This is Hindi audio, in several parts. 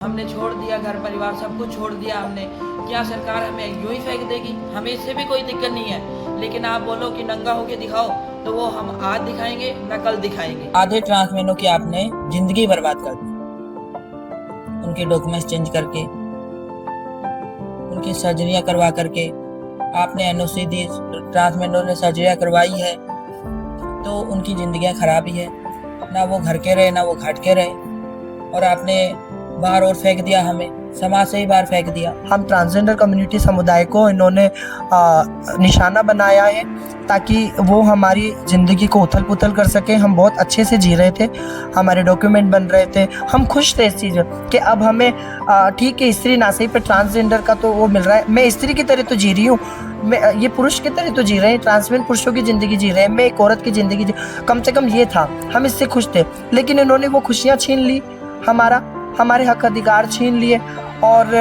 हमने छोड़ दिया, घर परिवार सब कुछ छोड़ दिया हमने। क्या सरकार हमें यूं ही फेंक देगी? हमें इससे भी कोई दिक्कत नहीं है, लेकिन आप बोलो कि नंगा होके दिखाओ तो वो हम आज दिखाएंगे ना कल दिखाएंगे। आधे ट्रांसमैनों की आपने जिंदगी बर्बाद कर दी, उनके डॉक्यूमेंट्स चेंज करके, उनकी सर्जरियां करवा करके आपने एनओसी दी, ट्रांसमैनों ने सर्जरियां करवाई है तो उनकी जिंदगियां खराब ही है। ना वो घर के रहे ना वो घाट के रहे, और आपने बाहर और फेंक दिया, हमें समाज से ही बाहर फेंक दिया। हम ट्रांसजेंडर कम्युनिटी समुदाय को इन्होंने निशाना बनाया है ताकि वो हमारी ज़िंदगी को उथल पुथल कर सके। हम बहुत अच्छे से जी रहे थे, हमारे डॉक्यूमेंट बन रहे थे, हम खुश थे इस चीज़ कि अब हमें ठीक है स्त्री ना सही पर ट्रांसजेंडर का तो वो मिल रहा है। मैं स्त्री की तरह तो जी रही हूँ, मैं ये पुरुष की तरह तो जी रहे हैं, ट्रांसमेन पुरुषों की ज़िंदगी जी रहे हैं, मैं एक औरत की ज़िंदगी जी, कम से कम ये था, हम इससे खुश थे। लेकिन इन्होंने वो खुशियाँ छीन ली, हमारे हक अधिकार छीन लिए और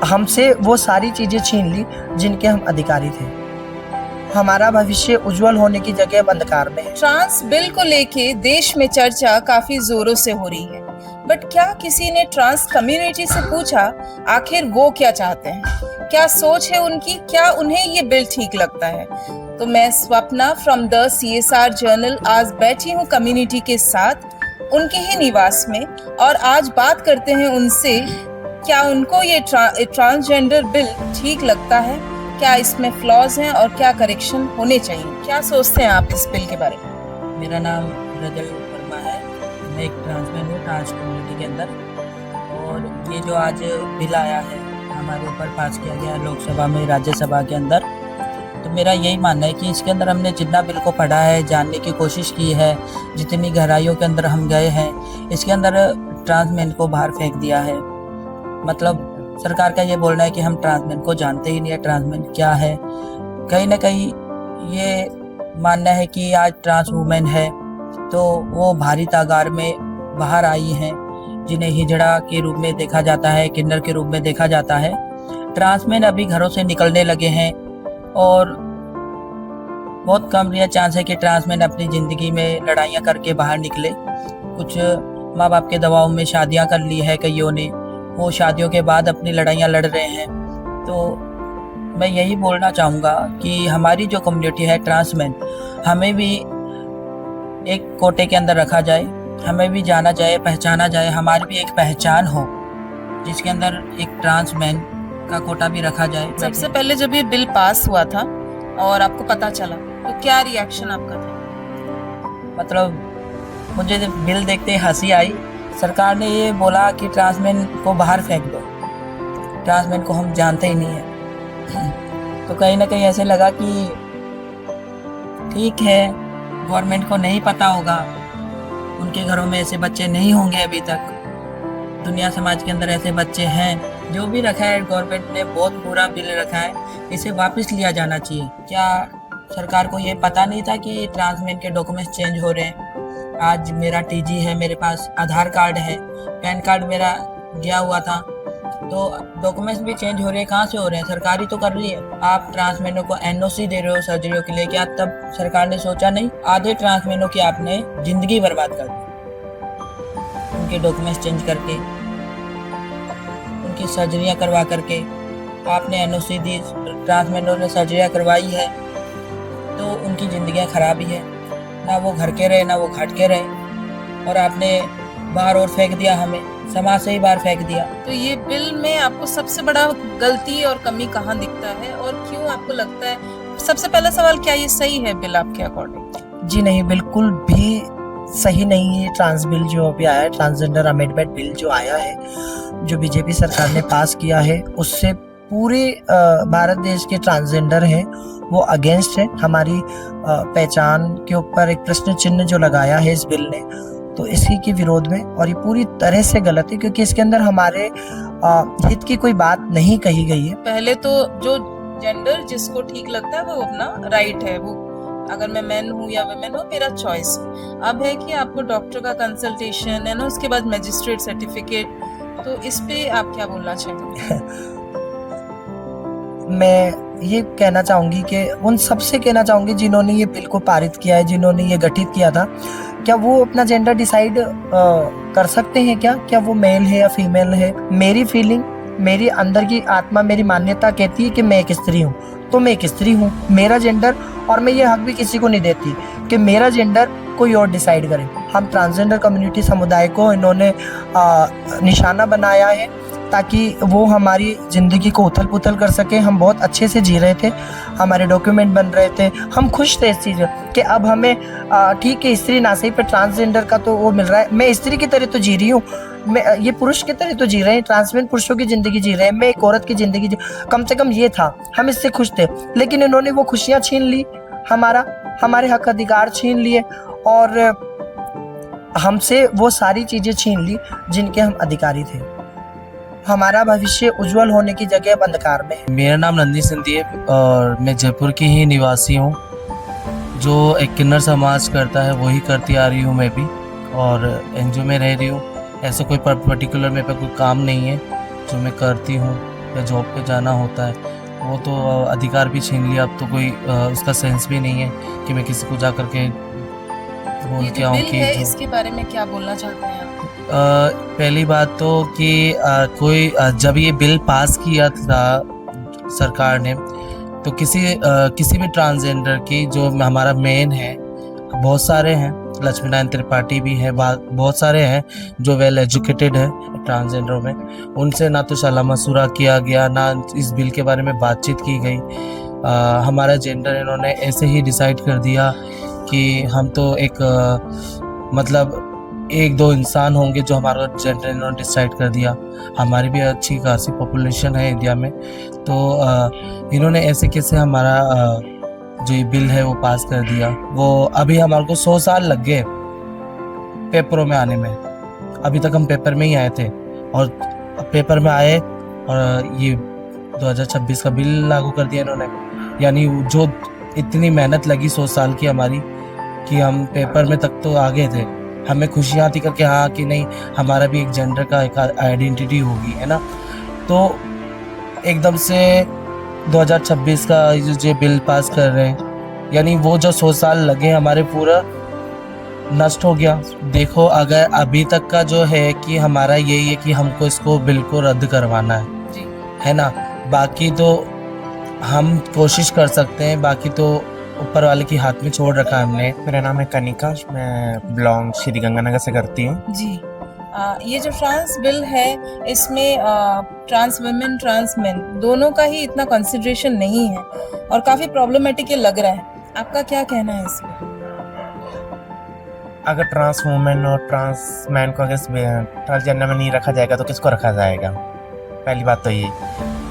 हमसे वो सारी चीज़ें छीन ली जिनके हम अधिकारी थे। हमारा भविष्य उज्जवल होने की जगह अंधकार में है। ट्रांस बिल को लेके देश में चर्चा काफी जोरों से हो रही है, बट क्या किसी ने ट्रांस कम्युनिटी से पूछा आखिर वो क्या चाहते हैं, क्या सोच है उनकी, क्या उन्हें ये बिल ठीक लगता है? तो मैं Swapna from the CSR journal आज बैठी हूँ कम्युनिटी के साथ उनके ही निवास में, और आज बात करते हैं उनसे क्या उनको ये ट्रांसजेंडर बिल ठीक लगता है, क्या इसमें फ्लॉज हैं और क्या करेक्शन होने चाहिए। क्या सोचते हैं आप इस बिल के बारे में? मेरा नाम रजल वर्मा है, मैं एक ट्रांसमैन हूँ ट्रांस कम्युनिटी के अंदर। और ये जो आज बिल आया है हमारे ऊपर पास किया गया है लोकसभा में, राज्यसभा के अंदर, तो मेरा यही मानना है कि इसके अंदर हमने जितना बिल को पढ़ा है, जानने की कोशिश की है, जितनी गहराइयों के अंदर हम गए हैं, इसके अंदर ट्रांसमैन को बाहर फेंक दिया है। मतलब सरकार का ये बोलना है कि हम ट्रांसमैन को जानते ही नहीं है, ट्रांसमैन क्या है। कहीं ना कहीं ये मानना है कि आज ट्रांस वुमेन है तो वो भारी तादाद में बाहर आई हैं, जिन्हें हिजड़ा के रूप में देखा जाता है, किन्नर के रूप में देखा जाता है। ट्रांसमैन अभी घरों से निकलने लगे हैं और बहुत कम यह चांस है कि ट्रांसमैन अपनी ज़िंदगी में लड़ाइयाँ करके बाहर निकले। कुछ माँ बाप के दबाव में शादियाँ कर ली है कईयों ने, वो शादियों के बाद अपनी लड़ाइयाँ लड़ रहे हैं। तो मैं यही बोलना चाहूँगा कि हमारी जो कम्युनिटी है ट्रांसमैन, हमें भी एक कोटे के अंदर रखा जाए, हमें भी जाना जाए, पहचाना जाए, हमारी भी एक पहचान हो जिसके अंदर एक ट्रांसमैन का कोटा भी रखा जाए। सबसे पहले जब ये बिल पास हुआ था और आपको पता चला तो क्या रिएक्शन आपका था? मतलब मुझे बिल देखते हंसी आई। सरकार ने ये बोला कि ट्रांसमैन को बाहर फेंक दो, ट्रांसमैन को हम जानते ही नहीं है। तो कहीं ना कहीं ऐसे लगा कि ठीक है, गवर्नमेंट को नहीं पता होगा, उनके घरों में ऐसे बच्चे नहीं होंगे अभी तक, दुनिया समाज के अंदर ऐसे बच्चे हैं। जो भी रखा है गवर्नमेंट ने बहुत बुरा बिल रखा है, इसे वापस लिया जाना चाहिए। क्या सरकार को ये पता नहीं था कि ट्रांसमैन के डॉक्यूमेंट्स चेंज हो रहे हैं? आज मेरा TG है, मेरे पास आधार कार्ड है, पैन कार्ड मेरा गया हुआ था, तो डॉक्यूमेंट्स भी चेंज हो रहे हैं। कहाँ से हो रहे हैं? सरकार ही तो कर रही है। आप ट्रांसमैनों को NOC दे रहे हो सर्जरियों के लिए, क्या तब सरकार ने सोचा नहीं? आधे ट्रांसमैनों की आपने जिंदगी बर्बाद कर दी, उनके डॉक्यूमेंट्स चेंज करके, उनकी सर्जरियां करवा करके आपने NOC दी, ट्रांसमैनों ने सर्जरियां करवाई है तो उनकी ज़िंदगियां खराब ही है। ना वो घर के रहे ना वो घाट के रहे, और आपने बाहर और फेंक दिया, हमें समाज से ही बाहर फेंक दिया। तो ये बिल में आपको सबसे बड़ा गलती और कमी कहाँ दिखता है और क्यों आपको लगता है? सबसे पहला सवाल, क्या ये सही है बिल आपके अकॉर्डिंग? जी नहीं, बिल्कुल भी सही नहीं है। ट्रांस बिल जो अभी आया है, ट्रांसजेंडर अमेंडमेंट बिल जो आया है, जो बीजेपी सरकार ने पास किया है, उससे पूरे भारत देश के ट्रांसजेंडर हैं वो अगेंस्ट है। हमारी पहचान के ऊपर एक प्रश्न चिन्ह जो लगाया है इस बिल ने, तो इसी के विरोध में, और ये पूरी तरह से गलत है क्योंकि इसके अंदर हमारे हित की कोई बात नहीं कही गई है। पहले तो जो जेंडर जिसको ठीक लगता है वो अपना राइट है, वो अगर मैं मैन हूँ या वुमेन हूँ मेरा चॉइस। अब है कि आपको डॉक्टर का कंसल्टेशन है ना, उसके बाद मजिस्ट्रेट सर्टिफिकेट, तो इस पे आप क्या बोलना चाहेंगे? मैं ये कहना चाहूँगी कि उन सबसे कहना चाहूँगी जिन्होंने ये बिल को पारित किया है, जिन्होंने ये गठित किया था, क्या वो अपना जेंडर डिसाइड कर सकते हैं क्या वो मेल है या फीमेल है? मेरी फीलिंग, मेरी अंदर की आत्मा, मेरी मान्यता कहती है कि मैं एक स्त्री हूँ, तो मैं एक स्त्री हूँ। मेरा जेंडर, और मैं ये हक भी किसी को नहीं देती कि मेरा जेंडर कोई और डिसाइड करे। हम ट्रांसजेंडर कम्युनिटी समुदाय को इन्होंने निशाना बनाया है ताकि वो हमारी ज़िंदगी को उथल पुथल कर सके। हम बहुत अच्छे से जी रहे थे, हमारे डॉक्यूमेंट बन रहे थे, हम खुश थे इस चीज़ कि अब हमें ठीक है, स्त्री ना सही पर ट्रांसजेंडर का तो वो मिल रहा है। मैं स्त्री की तरह तो जी रही हूँ, मैं ये पुरुष की तरह तो जी रहे हैं, ट्रांसजेंडर पुरुषों की ज़िंदगी जी रहे हैं, मैं एक औरत की ज़िंदगी कम से कम ये था, हम इससे खुश थे। लेकिन इन्होंने वो खुशियाँ छीन ली, हमारे हक अधिकार छीन लिए और हमसे वो सारी चीज़ें छीन ली जिनके हम अधिकारी थे। हमारा भविष्य उज्जवल होने की जगह अब अंधकार में है। मेरा नाम नंदी सिंधी है और मैं जयपुर की ही निवासी हूँ। जो एक किन्नर समाज करता है वही करती आ रही हूँ मैं भी, और एनजीओ में रह रही हूँ। ऐसा कोई पर्टिकुलर मेरे पे कोई काम नहीं है जो मैं करती हूँ या जॉब पे जाना होता है, वो तो अधिकार भी छीन लिया। अब तो कोई उसका सेंस भी नहीं है कि मैं किसी को जा कर के बोल ये के जो आऊँ बिल कि है इसके बारे में क्या बोलना चाहते हैं आप? पहली बात तो कि जब ये बिल पास किया था सरकार ने, तो किसी भी ट्रांसजेंडर की, जो हमारा मेन है, बहुत सारे हैं, लक्ष्मी नारायण त्रिपाठी भी है, बहुत सारे हैं जो वेल एजुकेटेड है ट्रांसजेंडरों में, उनसे ना तो सलाह मशुरा किया गया, ना इस बिल के बारे में बातचीत की गई। हमारा जेंडर इन्होंने ऐसे ही डिसाइड कर दिया कि हम तो मतलब एक दो इंसान होंगे जो हमारा जेंडर इन्होंने डिसाइड कर दिया। हमारी भी अच्छी खासी पॉपुलेशन है इंडिया में, तो इन्होंने ऐसे कैसे हमारा जो ये बिल है वो पास कर दिया। वो अभी हमारे को 100 साल लग गए पेपरों में आने में, अभी तक हम पेपर में ही आए थे और पेपर में आए और ये 2026 का बिल लागू कर दिया इन्होंने। यानी जो इतनी मेहनत लगी 100 साल की हमारी, कि हम पेपर में तक तो आ गए थे, हमें खुशियाँ थी करके हाँ कि नहीं हमारा भी एक जेंडर का एक आइडेंटिटी होगी, है ना। तो एकदम से 2026 का जो बिल पास कर रहे हैं, यानी वो जो 100 साल लगे हमारे पूरा नष्ट हो गया। देखो, अगर अभी तक का जो है कि हमारा यही है कि हमको इसको बिल को रद्द करवाना है ना। बाकी तो हम कोशिश कर सकते हैं, बाकी तो ऊपर वाले के हाथ में छोड़ रखा है हमने। मेरा नाम है कनिका, मैं बिलोंग श्री गंगानगर से करती हूँ। जी, ये जो ट्रांस बिल है इसमें ट्रांस वुमेन, ट्रांस मेन दोनों का ही इतना कंसिडरेशन नहीं है और काफ़ी प्रॉब्लमेटिक ये लग रहा है। आपका क्या कहना है इस पर? अगर ट्रांस वुमेन और ट्रांस मैन को अगर ट्रांसजेंडर में नहीं रखा जाएगा तो किसको रखा जाएगा? पहली बात तो ये।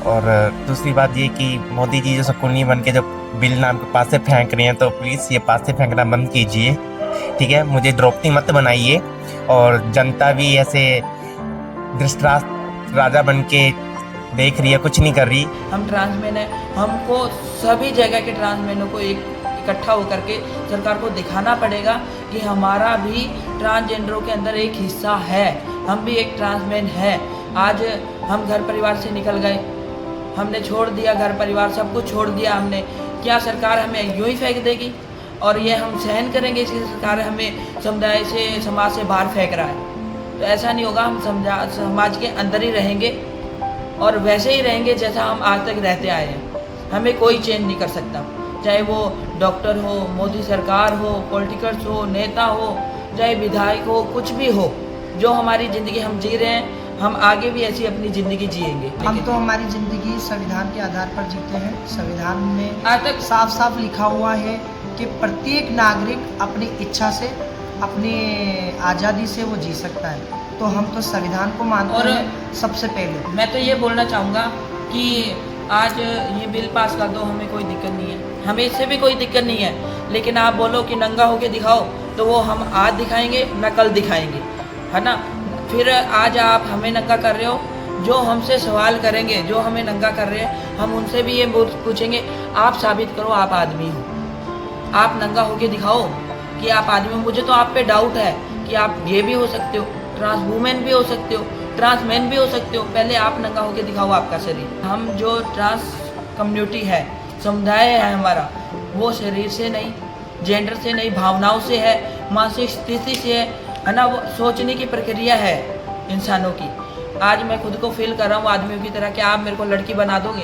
और दूसरी बात ये कि मोदी जी जो शकुनी बन के जो बिल नाम के पास से फेंक रहे हैं, तो प्लीज़ ये पास से फेंकना बंद कीजिए, ठीक है। मुझे द्रौपदी मत बनाइए, और जनता भी ऐसे धृतराष्ट्र राजा बन के देख रही है, कुछ नहीं कर रही। हम ट्रांसमेन हैं, हमको सभी जगह के ट्रांसमेनों को इकट्ठा होकर के सरकार को दिखाना पड़ेगा कि हमारा भी ट्रांसजेंडरों के अंदर एक हिस्सा है, हम भी एक ट्रांसमेन है। आज हम घर परिवार से निकल गए, हमने छोड़ दिया घर परिवार, सब कुछ छोड़ दिया हमने। क्या सरकार हमें यूं ही फेंक देगी और ये हम सहन करेंगे इसकी सरकार हमें समुदाय से, समाज से बाहर फेंक रहा है? तो ऐसा नहीं होगा। हम समाज के अंदर ही रहेंगे और वैसे ही रहेंगे जैसा हम आज तक रहते आए हैं। हमें कोई चेंज नहीं कर सकता, चाहे वो डॉक्टर हो, मोदी सरकार हो, पॉलिटिकल्स हो, नेता हो, चाहे विधायक हो, कुछ भी हो। जो हमारी ज़िंदगी हम जी रहे हैं, हम आगे भी ऐसी अपनी ज़िंदगी जिएंगे। हम तो हमारी ज़िंदगी संविधान के आधार पर जीते हैं। संविधान में आज तक साफ साफ लिखा हुआ है कि प्रत्येक नागरिक अपनी इच्छा से, अपनी आज़ादी से वो जी सकता है। तो हम तो संविधान को मानते हैं सबसे पहले। मैं तो ये बोलना चाहूँगा कि आज ये बिल पास कर दो, हमें कोई दिक्कत नहीं है, हमें इससे भी कोई दिक्कत नहीं है। लेकिन आप बोलो कि नंगा होके दिखाओ, तो वो हम आज दिखाएंगे ना कल दिखाएंगे, है ना। फिर आज आप हमें नंगा कर रहे हो, जो हमसे सवाल करेंगे, जो हमें नंगा कर रहे हैं, हम उनसे भी ये पूछेंगे, आप साबित करो आप आदमी हो, आप नंगा होके दिखाओ कि आप आदमी हो। मुझे तो आप पे डाउट है कि आप ये भी हो सकते हो, ट्रांस वुमेन भी हो सकते हो, ट्रांस मैन भी हो सकते हो। पहले आप नंगा होके दिखाओ आपका शरीर। हम जो ट्रांस कम्युनिटी है समुदाय है हमारा, वो शरीर से नहीं, जेंडर से नहीं, भावनाओं से है, मानसिक स्थिति से है ना। वो सोचने की प्रक्रिया है इंसानों की। आज मैं खुद को फील कर रहा हूँ आदमियों की तरह कि आप मेरे को लड़की बना दोगे।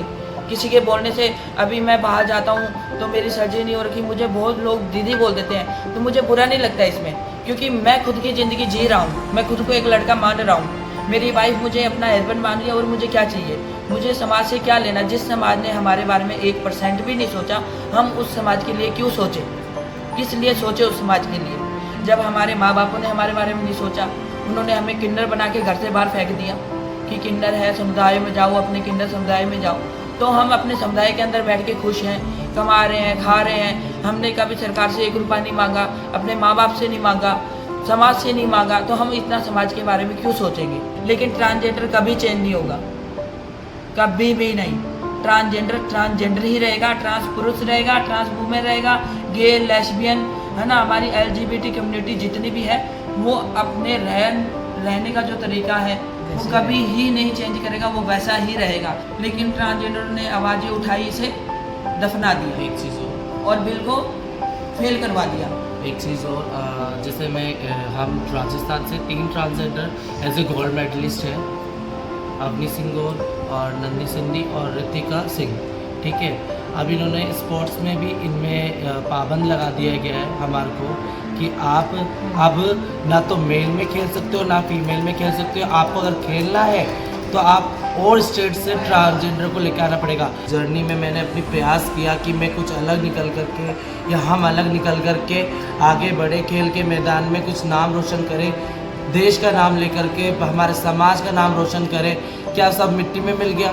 किसी के बोलने से, अभी मैं बाहर जाता हूँ तो मेरी सर्जरी नहीं हो रखी, मुझे बहुत लोग दीदी बोल देते हैं, तो मुझे बुरा नहीं लगता इसमें, क्योंकि मैं खुद की ज़िंदगी जी रहा हूँ, मैं खुद को एक लड़का मान रहा हूँ। मेरी वाइफ मुझे अपना हस्बैंड मान लिया, और मुझे क्या चाहिए, मुझे समाज से क्या लेना। जिस समाज ने हमारे बारे में 1% भी नहीं सोचा, हम उस समाज के लिए क्यों सोचें, किस लिए सोचे उस समाज के लिए। जब हमारे माँ बापों ने हमारे बारे में नहीं सोचा, उन्होंने हमें किंडर बना के घर से बाहर फेंक दिया कि किंडर है, समुदाय में जाओ, अपने किंडर समुदाय में जाओ। तो हम अपने समुदाय के अंदर बैठ के खुश हैं, कमा रहे हैं, खा रहे हैं। हमने कभी सरकार से 1 रुपया नहीं मांगा, अपने माँ बाप से नहीं मांगा, समाज से नहीं मांगा, तो हम इतना समाज के बारे में क्यों सोचेंगे। लेकिन ट्रांसजेंडर कभी चेंज नहीं होगा, कभी भी नहीं। ट्रांसजेंडर ही रहेगा, ट्रांस पुरुष रहेगा, ट्रांस वुमेन रहेगा, गे, लेस्बियन है ना, हमारी LGBT कम्युनिटी जितनी भी है, वो अपने रहने का जो तरीका है वो कभी ही नहीं चेंज करेगा, वो वैसा ही रहेगा। लेकिन ट्रांसजेंडर ने आवाज़ें उठाई, इसे दफना दिया एक चीज़ और बिल को फेल करवा दिया। एक चीज़ और, जैसे हम राजस्थान से 3 transgender as a gold medalist हैं, अवनी सिंह और नंदी सिंधी और ऋतिका सिंह, ठीक है। अब इन्होंने स्पोर्ट्स में भी इनमें पाबंद लगा दिया गया है हमारे को कि आप अब ना तो मेल में खेल सकते हो ना फीमेल में खेल सकते हो। आपको अगर खेलना है तो आप और स्टेट से ट्रांसजेंडर को लेकर आना पड़ेगा। जर्नी में मैंने अपनी प्रयास किया कि मैं कुछ अलग निकल करके या हम अलग निकल करके आगे बढ़े, खेल के मैदान में कुछ नाम रोशन करें, देश का नाम लेकर के हमारे समाज का नाम रोशन करें। क्या सब मिट्टी में मिल गया?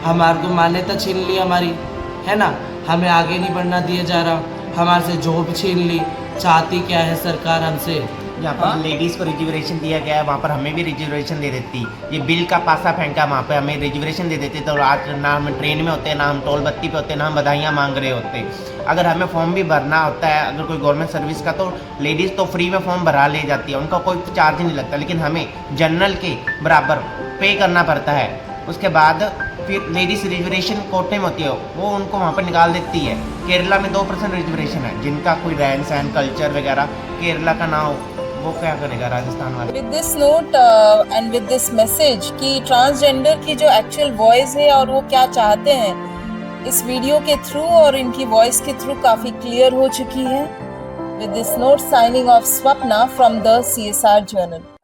हमारे को मान्यता छीन ली हमारी, है ना, हमें आगे नहीं बढ़ना दिया जा रहा, हमारे से जॉब छीन ली। चाहती क्या है सरकार हमसे? जहाँ पर लेडीज़ को रिजर्वेशन दिया गया है वहाँ पर हमें भी रिजर्वेशन दे देती। ये बिल का पासा फेंका, वहाँ पे हमें रिजर्वेशन दे देते तो आज ना हम ट्रेन में होते, ना हम टोल बत्ती पे होते, ना हम बधाइयाँ मांग रहे होते। अगर हमें फॉर्म भी भरना होता है, अगर कोई गवर्नमेंट सर्विस का, तो लेडीज़ तो फ्री में फॉर्म भरा ले जाती है, उनका कोई चार्ज नहीं लगता। लेकिन हमें जनरल के बराबर पे करना पड़ता है। उसके बाद फिर लेडीज़ रिजर्वेशन कोटे में होती है, वो उनको वहाँ पर निकाल देती है। केरला में 2% रिजर्वेशन है, जिनका कोई रहन सहन कल्चर वगैरह केरला का ना हो, वो क्या करेगा राजस्थान वाले। With this note and with this message कि ट्रांसजेंडर की जो एक्चुअल वॉइस है और वो क्या चाहते हैं, इस वीडियो के थ्रू और इनकी वॉइस के थ्रू काफ़ी क्लियर हो चुकी है। With this note signing off Swapna from the CSR journal.